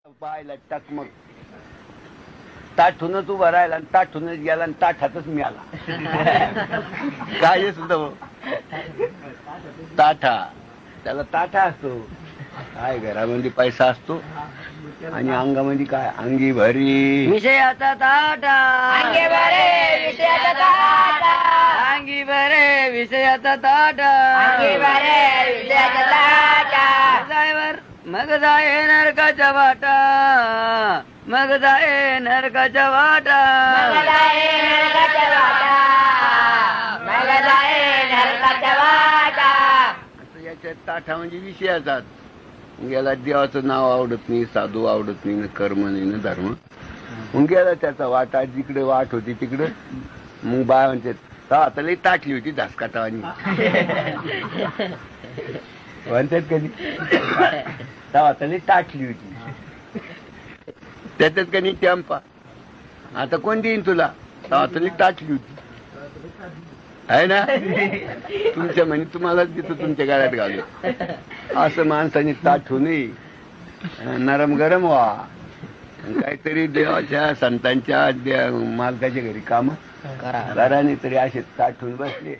पाहायला टकमक ताठूनच उभा राहिला आणि ताठूनच गेला आणि ताठातच मिळाला. काय सुद्धा ताठा, त्याला ताठा असतो. काय घरामध्ये पैसा असतो आणि अंगामध्ये काय अंगी भरी विषयाचा ताटा, अंगी भरे विषयाचा ताटा, अंगी भरे विषयाचा ताटा, अंगी भरे विषयाचा ताटा. जायवर मग जाये नरकाच्या वाटा, मग जाये नरकाच्या वाटा. मगदाये नरकाच्या वाटा, मगदाये नरकाच्या वाटा. याच्या ताठा म्हणजे विषयाचा. गेला देवाचं नाव आवडत नाही, साधू आवडत नाही, कर्म नाही ना धर्म. मग गेला त्याचा वाटा, जिकडे वाट होती तिकडे. मग बाय म्हणते आता लई ताटली होती धासकाटावानी म्हणतात कधी आता लई ताटली होती. त्याच्यात कधी टॅम्पा आता कोण देईन तुला, आता लई ताटली होती आहे ना. तुमच्या म्हणे तुम्हालाच देतो तुमच्या गाड्यात घालू. असं माणसाने ताठू नये, नरम गरम व्हा. काहीतरी देवाच्या संतांच्या मालकाच्या घरी काम करा, तरी असे ताठून बसले.